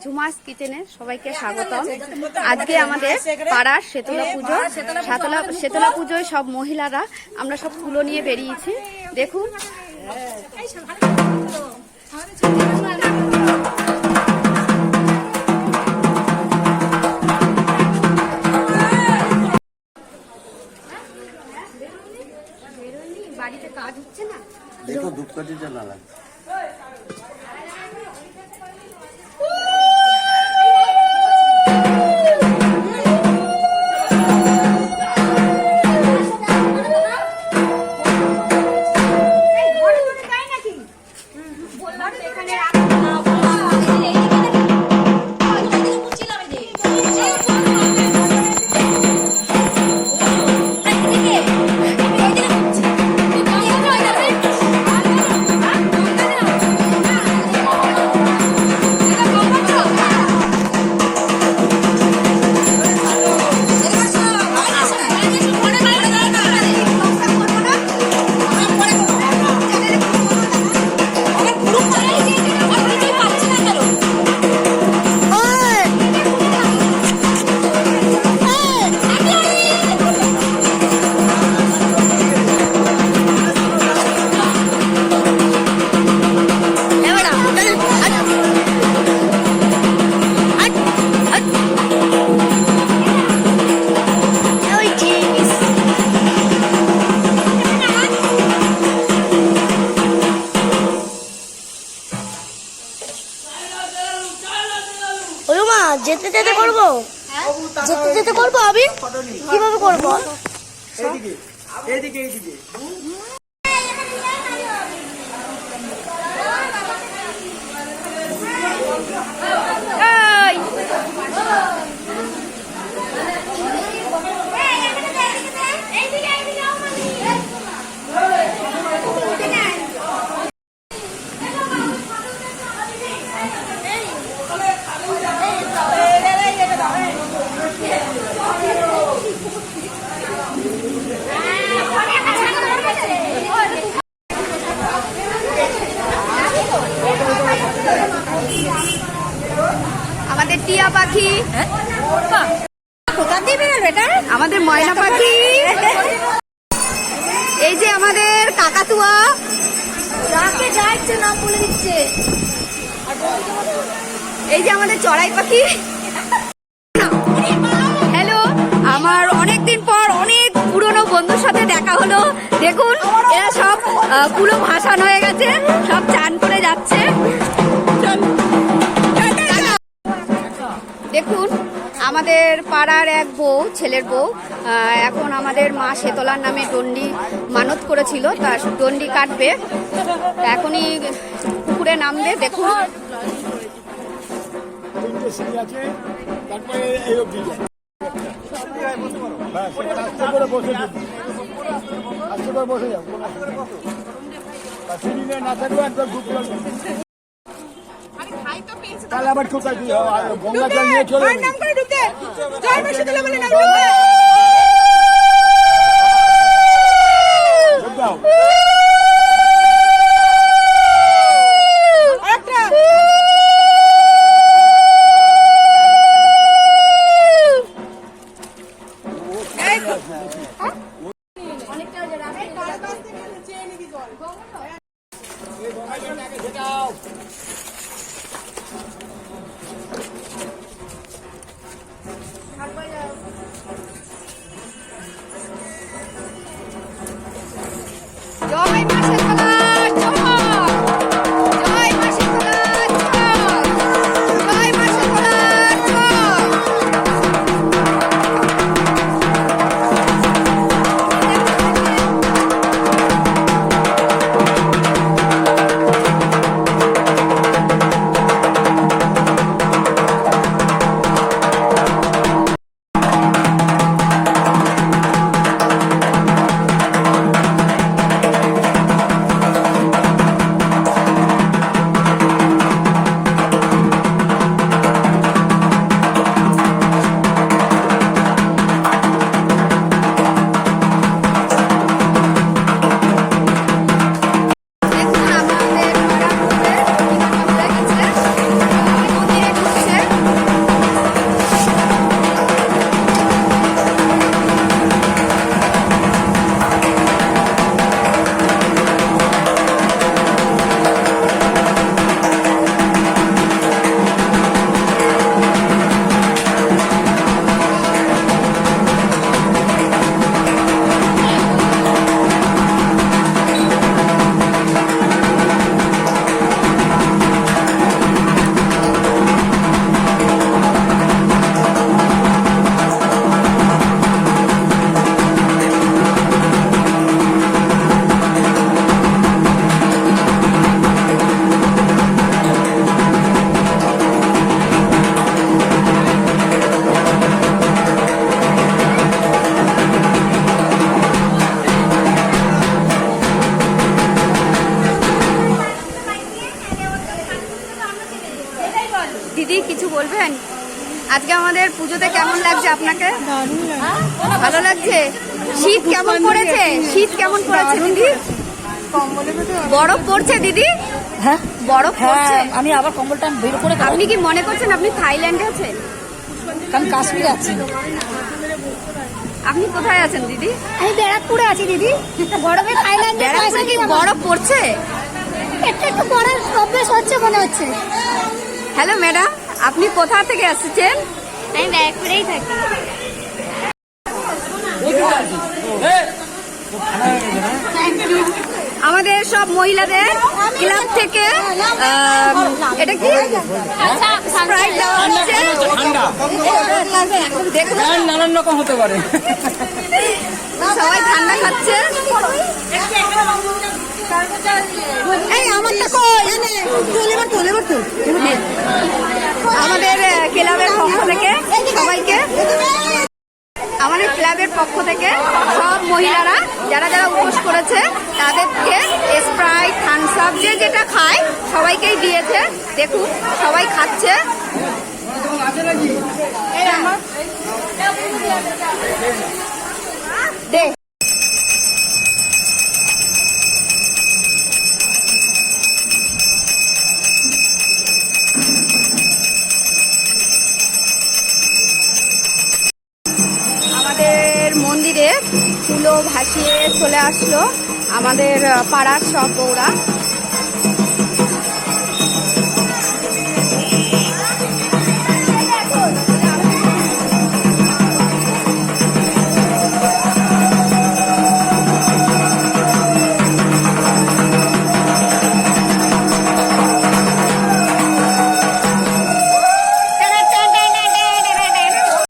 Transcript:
ঝুমাস কিচেনে সবাইকে স্বাগতম। আজকে আমাদের পাড়ার শেতলা পুজো। শেতলা পুজোয় সব মহিলারা আমরা সব কুলো নিয়ে বেরিয়েছি। দেখুন বাড়িতে কাজ হচ্ছে না, দেখো ধূপকাঠিটা না লাগে। যেতে যেতে করবো, যেতে যেতে করবো। আমি কিভাবে করবো? আমাদের টিয়া পাখি, আমাদের ময়না পাখি, এই যে আমাদের কাকাতুয়া, যাকে যা ইচ্ছে নাম বলে দিচ্ছে। এই যে আমাদের চড়াই পাখি। হ্যালো, আমার অনেকদিন পর অনেক পুরনো বন্ধুর সাথে দেখা হলো। দেখুন এরা সব কুলো ভাসান হয়ে গেছে, সব চান করে যাচ্ছে। দেখুন আমাদের পাড়ার এক বউ, ছেলের বউ, এখন আমাদের মা শেতলার নামে দণ্ডি মানত করেছিল, তার দণ্ডি কাটবে, এখনই পুকুরে নামবে। দেখুন তাহলে আবার কোথায় গঙ্গা জল নিয়ে চলে দিদি কিছু বলবেন? আজকে আমাদের পুজোতে কেমন লাগছে আপনাকে? ভালো লাগছে। শীত কেমন পড়েছে? শীত কেমন পড়েছে দিদি? বরফ পড়ছে দিদি? হ্যাঁ বরফ পড়ছে? হ্যাঁ, আমি আবার কম্বলটা বের করে আপনি কি মনে করছেন আপনি থাইল্যান্ডে আছেন? আমি কাশ্মীরে আছি। আপনি কোথায় আছেন দিদি? আমি ব্যারাকপুরে আছি দিদি। গরমে থাইল্যান্ডে ব্যারাকপুরে কি বরফ পড়ছে? একটু একটু পড়ার অভ্যেস হচ্ছে মনে হচ্ছে। হ্যালো ম্যাডাম, আপনি কোথা থেকে আসছেন? আমি ব্যারাকপুরেই থাকি। আমাদের সব মহিলাদের ক্লাব থেকে এটা কি স্প্রাইট দেওয়া হচ্ছে। দেখুন নানান রকম হতে পারে। সবাই ঠান্ডা খাচ্ছে। এই আমারটা কই? এনে তোল এবার তোল। আমাদের ক্লাবের পক্ষ থেকে সবাইকে, আমাদের ক্লাবের পক্ষ থেকে সব মহিলারা যারা যারা উপোস করেছে তাদেরকে স্প্রাইট, থামস আপ যে যেটা খায় সবাইকেই দিয়েছে। দেখুন সবাই খাচ্ছে। দে আমাদের মন্দিরে তুলো ভাসিয়ে চলে আসলো আমাদের পাড়ার সব বউরা।